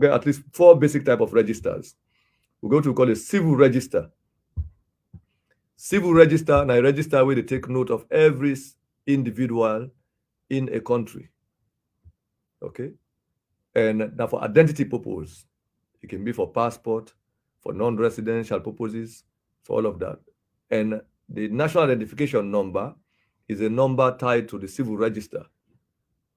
get at least 4 basic type of registers. We go to call a civil register. Civil register, now a register where they take note of every individual in a country. Okay? And now for identity purpose, it can be for passport, for non-residential purposes, for all of that. And the national identification number is a number tied to the civil register.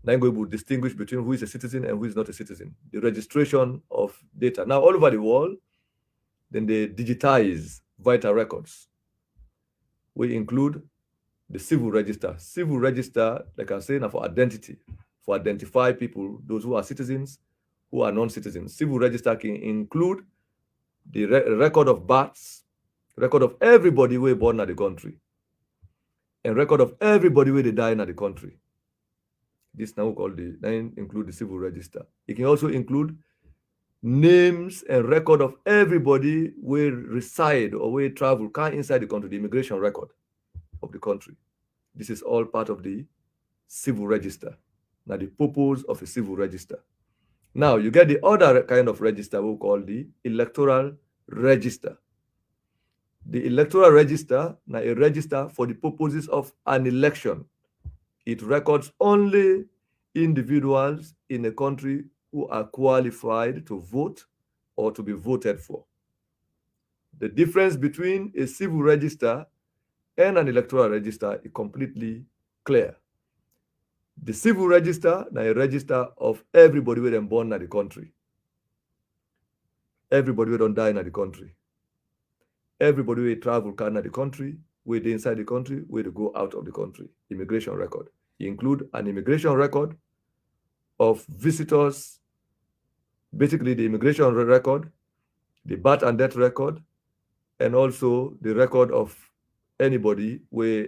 Then we will distinguish between who is a citizen and who is not a citizen. The registration of data. Now, all over the world, then they digitize vital records. We include the civil register. Civil register, like I say, now for identity, for identify people, those who are citizens, who are non-citizens. Civil register can include the record of births, record of everybody who is born in the country, and record of everybody who they die in the country. This now called then include the civil register. It can also include names and record of everybody where reside or where travel can inside the country, the immigration record of the country. This is all part of the civil register. Now, the purpose of a civil register. Now, you get the other kind of register we call the electoral register. The electoral register, now a register for the purposes of an election. It records only individuals in a country who are qualified to vote or to be voted for. The difference between a civil register and an electoral register is completely clear. The civil register, now a register of everybody who is born in the country. Everybody who don't die in the country. Everybody who travel can in the country, where they inside the country, where they go out of the country. Immigration record. You include an immigration record of visitors, basically the immigration record, the birth and death record, and also the record of anybody where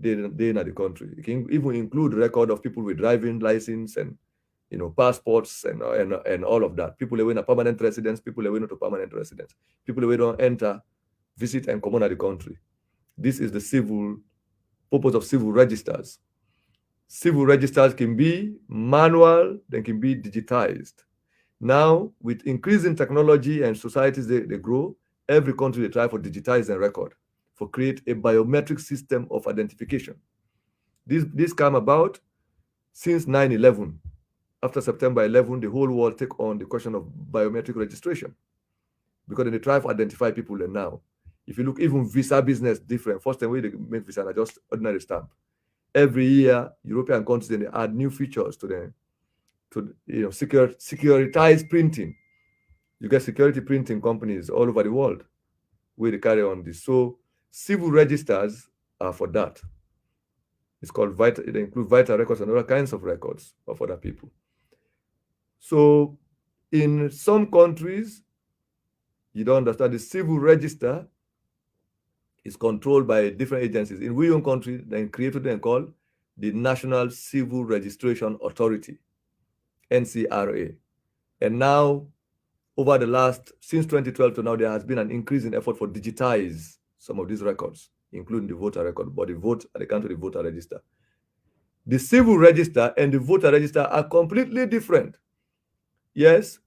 they in the country. It can even include record of people with driving license and passports and all of that. People who are permanent residents, people who are not permanent residents, people who don't enter, visit, and come out of the country. This is the civil purpose of civil registers. Civil registers can be manual, they can be digitized. Now, with increasing technology and societies they grow, every country they try for digitize and record, for create a biometric system of identification. This came about since 9/11. After September 11, the whole world take on the question of biometric registration, because they try to identify people. And now, if you look, even visa business different. First time we they make visa, not just ordinary stamp. Every year, European countries they add new features to them, to securitized printing. You get security printing companies all over the world where they carry on this. So civil registers are for that. It's called vital. They include vital records and other kinds of records of other people. So in some countries, you don't understand, the civil register is controlled by different agencies. In our own country, they created and called the National Civil Registration Authority, NCRA. And now, over the last, since 2012 to now, there has been an increase in effort for digitize some of these records, including the voter record, but the vote at the country, the voter register. The civil register and the voter register are completely different. Yes,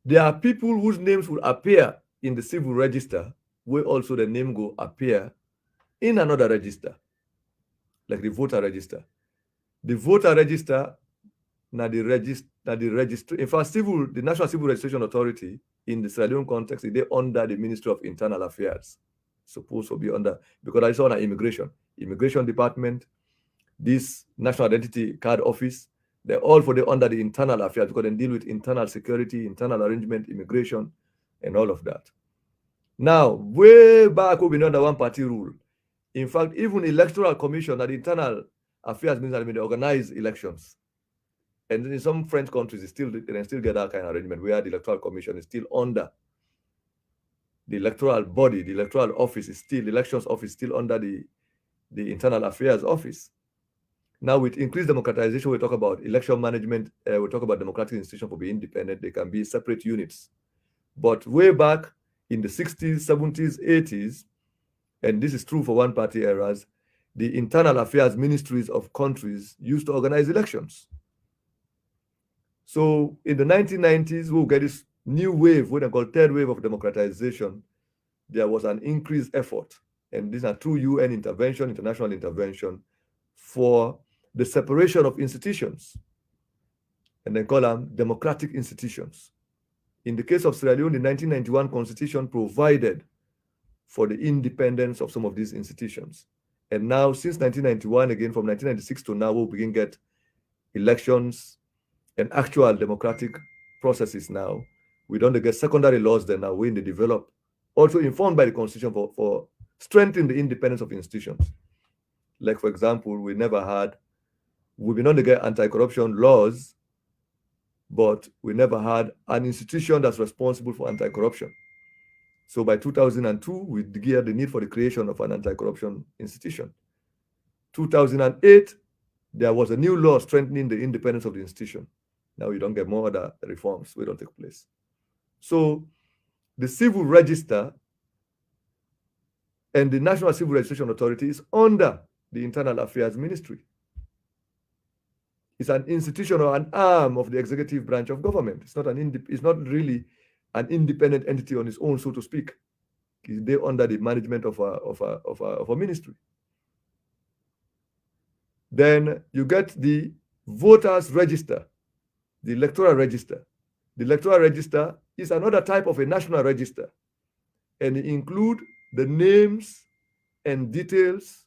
there are people whose names will appear in the civil register, where also the name will appear in another register, like the voter register. The voter register, now the register. In fact, the National Civil Registration Authority in the Sierra Leone context, they under the Ministry of Internal Affairs, supposed to be under, because I saw immigration department, this National Identity Card Office, they're all under the internal affairs, because they deal with internal security, internal arrangement, immigration, and all of that. Now, way back, we've been under one party rule. In fact, even electoral commission and the internal affairs ministry, they organize elections. And in some French countries, they still get that kind of arrangement where the electoral commission is still under the electoral body, the electoral office is still, the elections office is still under the internal affairs office. Now, with increased democratization, we talk about election management, we talk about democratic institutions for being independent, they can be separate units. But way back in the 60s, 70s, 80s, and this is true for one-party eras, the internal affairs ministries of countries used to organize elections. So in the 1990s, we'll get this new wave, what they call third wave of democratization, there was an increased effort, and these are through UN intervention, international intervention, for the separation of institutions, and they call them democratic institutions. In the case of Sierra Leone, the 1991 constitution provided for the independence of some of these institutions. And now, since 1991, again, from 1996 to now, we'll begin get elections and actual democratic processes now. We don't get secondary laws then now when they develop, also informed by the constitution for strengthening the independence of institutions. Like, for example, we did not get anti-corruption laws, but we never had an institution that's responsible for anti-corruption. So by 2002, we geared the need for the creation of an anti-corruption institution. 2008, there was a new law strengthening the independence of the institution. Now we don't get more other reforms, we don't take place. So the civil register and the National Civil Registration Authority is under the Internal Affairs Ministry. It's an institution or an arm of the executive branch of government. It's not really an independent entity on its own, so to speak. They're under the management of a ministry. Then you get the voters register, the electoral register. The electoral register is another type of a national register, and it includes the names and details,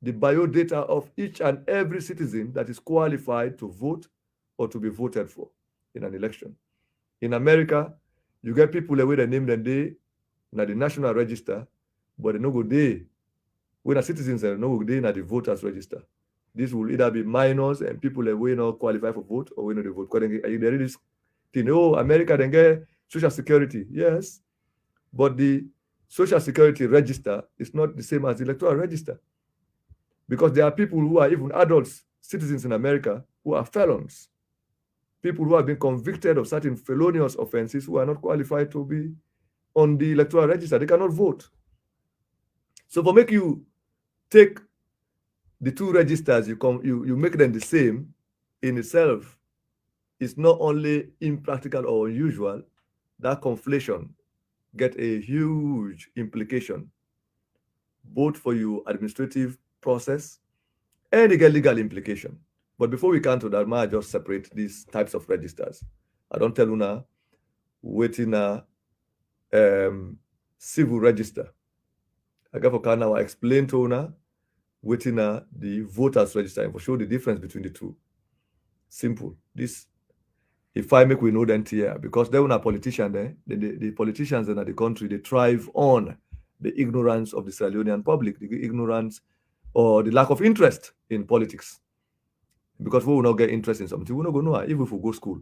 the biodata of each and every citizen that is qualified to vote or to be voted for in an election. In America, you get people away the name and they na the national register, but they no go there. When a citizens are no go there na the voters register. This will either be minors and people away not qualify for vote or we know they vote. There is this thing, oh, America then get Social Security. Yes, but the Social Security register is not the same as the electoral register, because there are people who are even adults, citizens in America, who are felons, people who have been convicted of certain felonious offenses who are not qualified to be on the electoral register. They cannot vote. So for make you take the two registers, you make them the same in itself, is not only impractical or unusual, that conflation get a huge implication, both for your administrative process and it get legal implication. But before we come to that, I just separate these types of registers. I don't tell you now, waiting a civil register. I got for now explain to you waiting the voters register and for show the difference between the two. Simple. This, if I make we know them here, because they're not politicians there, the politicians in the country, they thrive on the ignorance of the Sierra Leonean public, the ignorance or the lack of interest in politics. Because we will not get interest in something, we will not go nowhere, even if we go to school.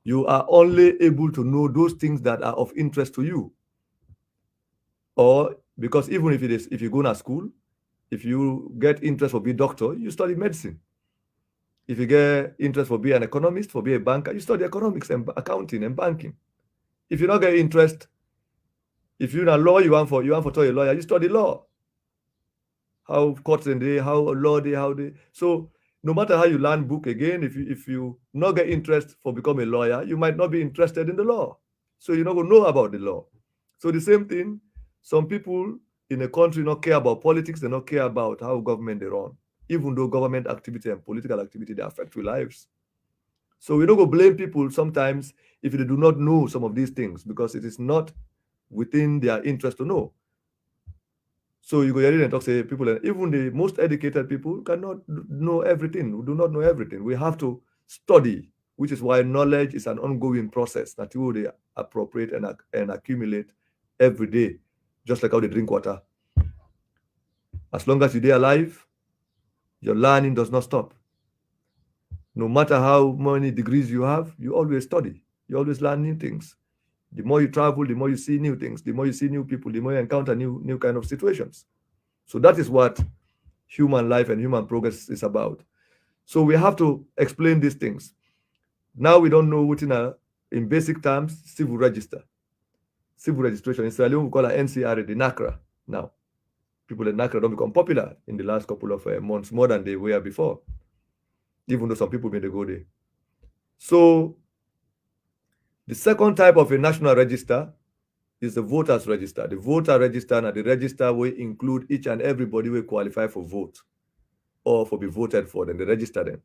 You are only able to know those things that are of interest to you. Or because even if you go to school, if you get interest for being a doctor, you study medicine. If you get interest for being an economist, for being a banker, you study economics and accounting and banking. If you don't get interest, if you're a lawyer, you want for to a lawyer, you study law. How courts and they, how law they, how they. So no matter how you learn book again, if you not get interest for become a lawyer, you might not be interested in the law. So you're not going to know about the law. So the same thing, some people in a country not care about politics, they not care about how government they run, even though government activity and political activity, they affect your lives. So we don't go blame people sometimes if they do not know some of these things, because it is not within their interest to know. So you go here and talk, say people, even the most educated people cannot know everything, do not know everything. We have to study, which is why knowledge is an ongoing process that you will appropriate and accumulate every day, just like how they drink water. As long as you're alive, your learning does not stop. No matter how many degrees you have, you always study. You always learn new things. The more you travel, the more you see new things. The more you see new people, the more you encounter new kind of situations. So that is what human life and human progress is about. So we have to explain these things. Now we don't know what in basic terms, civil register. Civil registration. In Sierra Leone, we call it NCRA, the NACRA now. People in NACRA don't become popular in the last couple of months, more than they were before, even though some people may go there. So The second type of a national register is the voters register. The voter register and the register will include each and everybody will qualify for vote or for be voted for, then they register them.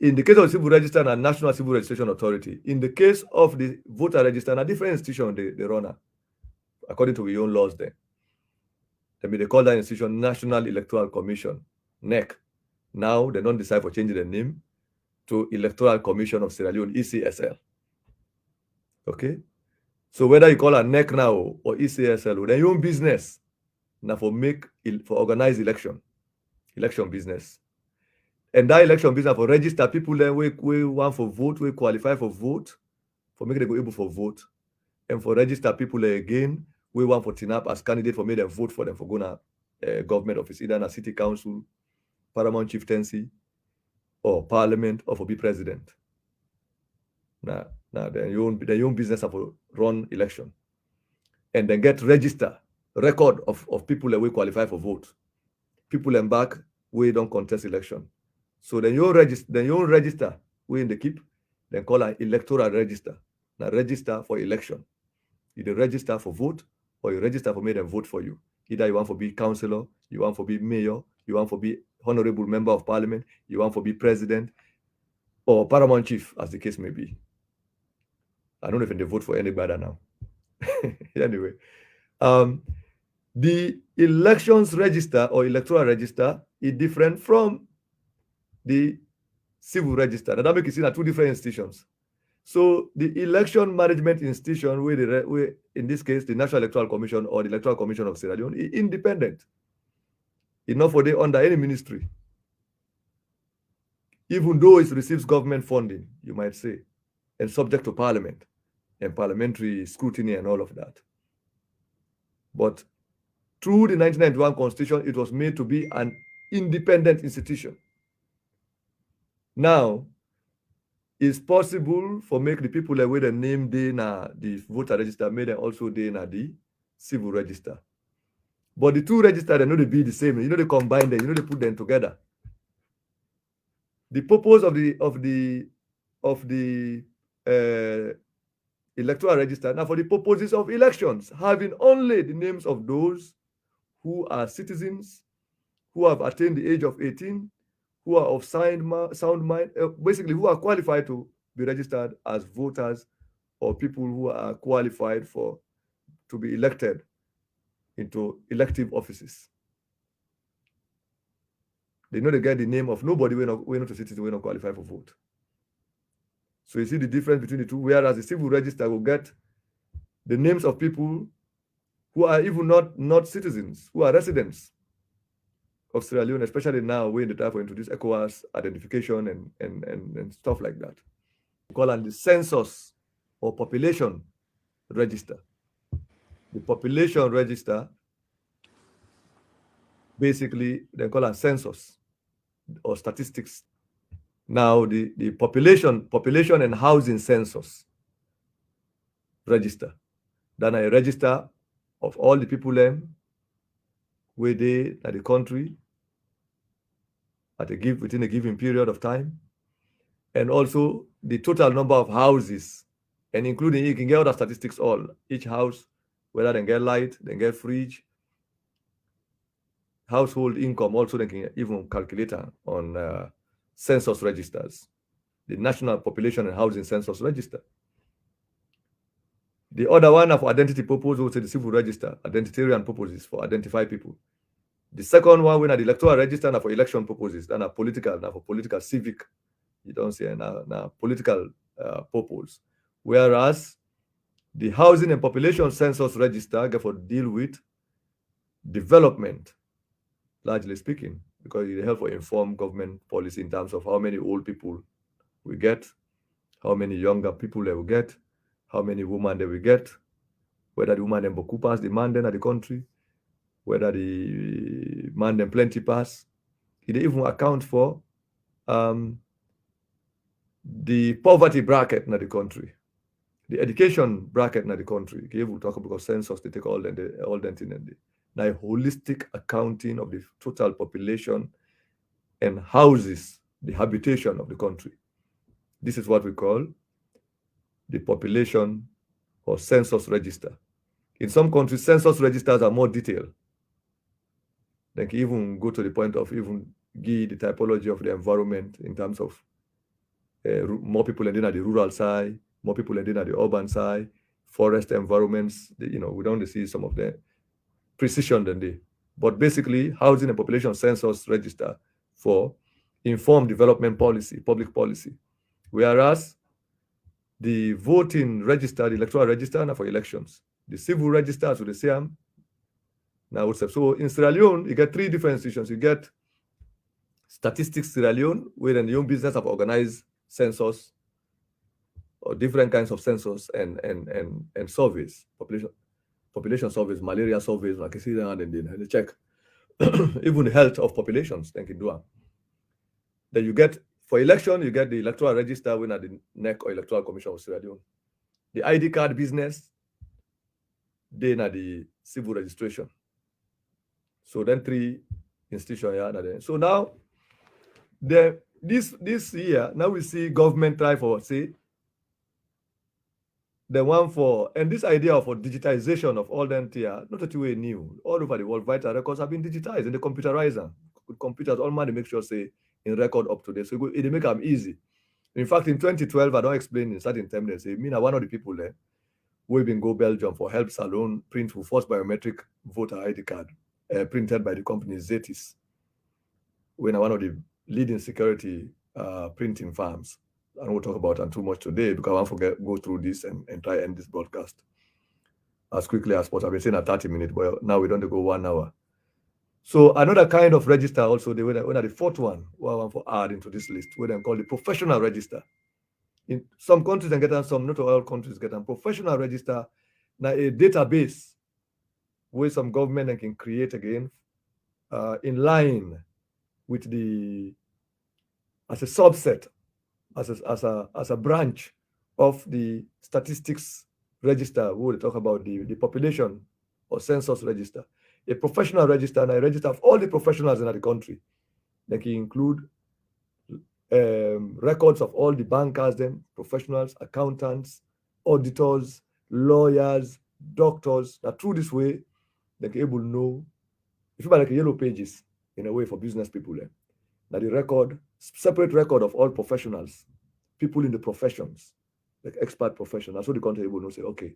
In the case of the civil register and National Civil Registration Authority, in the case of the voter register, and a different institution they run according to your own laws there. They call that institution National Electoral Commission, NEC. Now they don't decide for changing the name to Electoral Commission of Sierra Leone, ECSL. Okay? So whether you call it NEC now or ECSL, then your own business now for organize election business. And that election business for register people then we want for vote, we qualify for vote, for make them go able for vote. And for register people again, we want for TINAP as candidate for make them vote for them for going to government office, either in a city council, paramount chieftaincy, or parliament, or for be president. Now then your own business for run election. And then get record of people that will qualify for vote. People embark, we don't contest election. So then you register, we in the keep, then call an electoral register. Now register for election. Either register for vote or you register for make them vote for you. Either you want to be councillor, you want to be mayor, you want to be honorable member of parliament, you want to be president, or paramount chief, as the case may be. I don't know if they vote for anybody now. Anyway, the elections register or electoral register is different from the civil register. Now that makes it seem like two different institutions. So the election management institution, where in this case the National Electoral Commission or the Electoral Commission of Sierra Leone, is independent. It's not for they under any ministry. Even though it receives government funding, you might say, and subject to parliament and parliamentary scrutiny and all of that. But through the 1991 Constitution, it was made to be an independent institution. Now, it's possible for make the people that with the name they na the voter register made them also they na the civil register. But the two registers, they know they be the same. You know they combine them. You know they put them together. The purpose of the electoral register now for the purposes of elections, having only the names of those who are citizens, who have attained the age of 18, who are of sound mind, basically who are qualified to be registered as voters or people who are qualified to be elected into elective offices. They know they get the name of nobody we're not a citizen, we're not qualified for vote. So you see the difference between the two, whereas the civil register will get the names of people who are even not citizens, who are residents of Sierra Leone, especially now we're in the time for introduce ECOWAS identification and stuff like that. We call it the census or population register. The population register, basically, they call it census or statistics. Now, the population and housing census register. Then a register of all the people where they at the country within a given period of time, and also the total number of houses, and including you can get other statistics all each house, whether they get light, they get fridge, household income. Also, they can even calculate on census registers, the National Population and Housing Census Register. The other one for identity purpose, also the civil register, identitarian purposes for identify people. The second one, when the electoral register for election purposes, then for political civic, you don't say now political purpose. Whereas the housing and population census register therefore deal with development, largely speaking, because it helps inform government policy in terms of how many old people we get, how many younger people they will get, how many women they will get, whether the woman and Boku pass the man then at the country, whether the man then plenty pass. It even account for the poverty bracket in the country, the education bracket in the country. Okay, we'll talk about census, they take all them thing and now a holistic accounting of the total population and houses, the habitation of the country. This is what we call the population or census register. In some countries, census registers are more detailed. They can even go to the point of even give the typology of the environment in terms of more people ending at the rural side, more people ending at the urban side, forest environments. We don't see some of the precision than they. But basically, housing and population census register for informed development policy, public policy. Whereas the voting register, the electoral register, now for elections. The civil register, as we say, now so in Sierra Leone, you get three different institutions. You get Statistics Sierra Leone, where the young business have organized census or different kinds of census and surveys, population surveys, malaria surveys, like you see there, and they check even the health of populations. Thank you. Then you get, for election, you get the electoral register when at the NEC or Electoral Commission of Sierra Leone. The ID card business, then at the civil registration. So then three institutions here. So now, this year, now we see government try for, say, the one for, and this idea for digitization of all them here, not that way new. All over the world, vital records have been digitized, and the computerizer with computers, all man, they make sure, say, in record up to date. So it make them easy. In fact, in 2012, I don't explain in certain terms, they say, me now one of the people there, we've been go Belgium for help salon print for first biometric voter ID card, printed by the company Zetis. We're one of the leading security printing firms. I don't want to talk about it too much today because I want to go through this and try end this broadcast as quickly as possible. I've been saying at 30 minutes, but now we don't go 1 hour. So another kind of register also, they were the fourth one, I want to add into this list, where they call the professional register. In some countries they get them, some not all countries get them. Professional register, now a database where some government can create again in line with the, as a subset, as a branch of the statistics register, where we talk about the population or census register. A professional register, and a register of all the professionals in the country. They can include records of all the bankers, then professionals, accountants, auditors, lawyers, doctors. That through this way, they can able to know, if you buy like a yellow pages in a way for business people, that the record, separate record of all professionals, people in the professions, like expert professionals. So the country able to say, okay,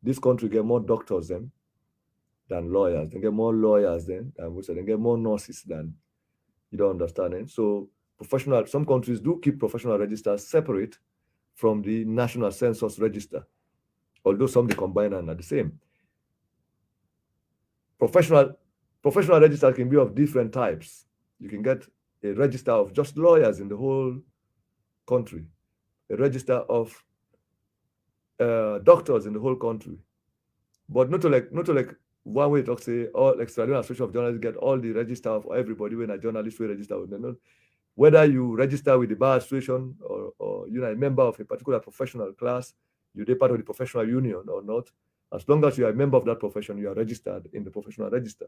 this country get more doctors than lawyers. They get more lawyers than they get more nurses than, you don't understand it. So professional, some countries do keep professional registers separate from the national census register, although some they combine and are the same. Professional registers can be of different types. You can get a register of just lawyers in the whole country, a register of doctors in the whole country, but not to like one way to say all Extraordinary Association of Journalists get all the register of everybody when a journalist will register with them. Whether you register with the bar association or you're a member of a particular professional class, you're part of the professional union or not, as long as you are a member of that profession, you are registered in the professional register.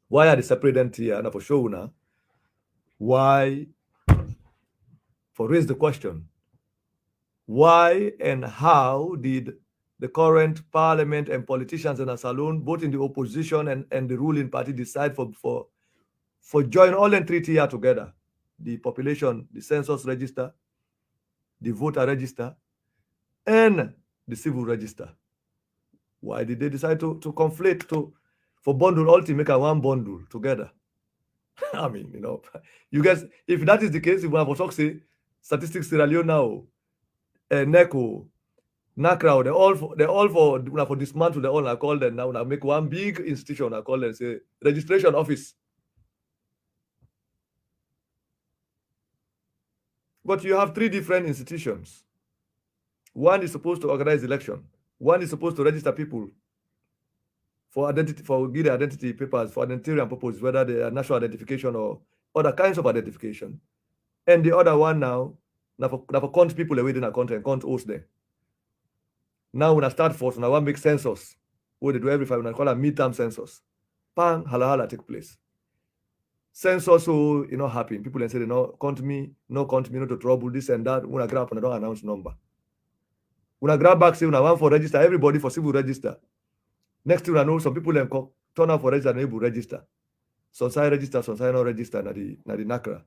Why are they separated here? And for sure now, why, for raise the question, why and how did the current parliament and politicians in a salon, both in the opposition and the ruling party, decide for join all and three here together? The population, the census register, the voter register, and the civil register. Why did they decide to conflate, for bundle all to make a one bundle together? I mean, you guys, if that is the case, if we have to say Statistics Sierra Leone now, NECO, NACRA, they're all for dismantle the all. I call them now. Make one big institution. I call them say registration office. But you have three different institutions. One is supposed to organize election. One is supposed to register people for identity, for give identity papers for identitarian purposes, whether they are national identification or other kinds of identification. And the other one now for count people away in a country and count host them. Now when I start first, I want to make census. What they do every 5 years, I call a midterm census. Bang, hala take place. Census, so happy. People then say, no count me, no to trouble, this and that. When I grab up and I don't announce number. Una grab back say una want for register everybody for civil register. Next thing I know, some people dem turn out for register and able register. Some side register, some side not register na the NACRA.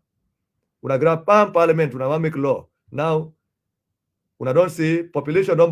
Una grab parliament, una want make law. Now, una don't say population don't